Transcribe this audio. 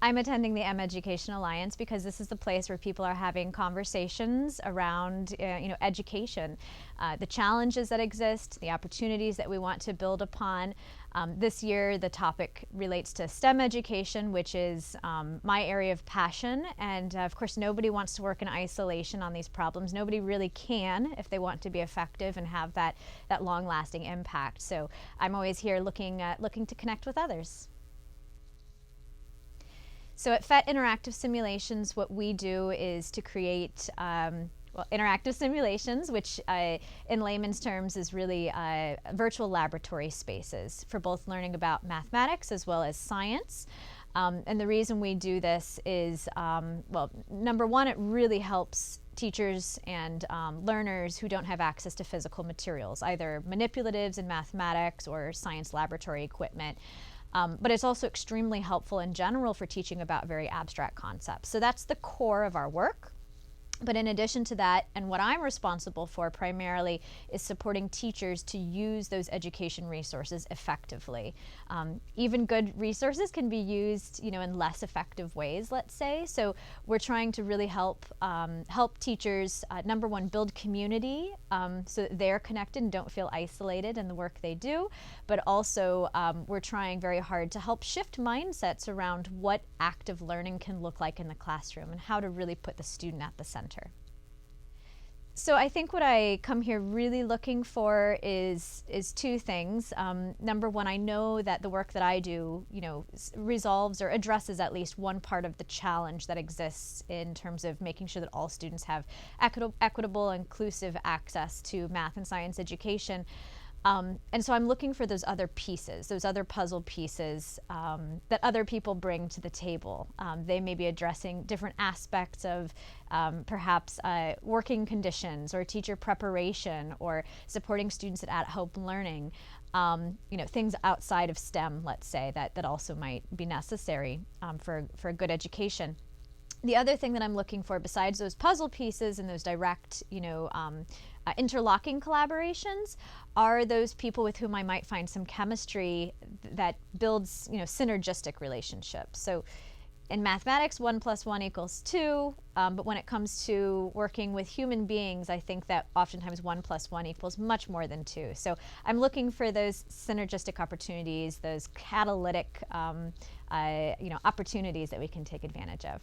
I'm attending the Education Alliance because this is the place where people are having conversations around education, the challenges that exist, the opportunities that we want to build upon. This year the topic relates to STEM education, which is my area of passion, and of course nobody wants to work in isolation on these problems. Nobody really can if they want to be effective and have that long-lasting impact. So I'm always here looking to connect with others. So at PhET Interactive Simulations, what we do is to create interactive simulations, which in layman's terms is really virtual laboratory spaces for both learning about mathematics as well as science. And the reason we do this is, number one, it really helps teachers and learners who don't have access to physical materials, either manipulatives in mathematics or science laboratory equipment. But it's also extremely helpful in general for teaching about very abstract concepts. So that's the core of our work. But in addition to that, and what I'm responsible for primarily, is supporting teachers to use those education resources effectively. Even good resources can be used, in less effective ways, let's say. So we're trying to really help teachers, number one, build community so that they're connected and don't feel isolated in the work they do. But also, we're trying very hard to help shift mindsets around what active learning can look like in the classroom and how to really put the student at the center. So I think what I come here really looking for is two things. Number one, I know that the work that I do, resolves or addresses at least one part of the challenge that exists in terms of making sure that all students have equitable, inclusive access to math and science education. And so I'm looking for those other pieces, those other puzzle pieces that other people bring to the table. They may be addressing different aspects of perhaps working conditions or teacher preparation or supporting students at home learning, things outside of STEM, let's say, that also might be necessary for a good education. The other thing that I'm looking for, besides those puzzle pieces and those direct, interlocking collaborations, are those people with whom I might find some chemistry that builds, synergistic relationships. So in mathematics, 1 + 1 = 2, but when it comes to working with human beings, I think that oftentimes 1 + 1 = much more than 2. So I'm looking for those synergistic opportunities, those catalytic, opportunities that we can take advantage of.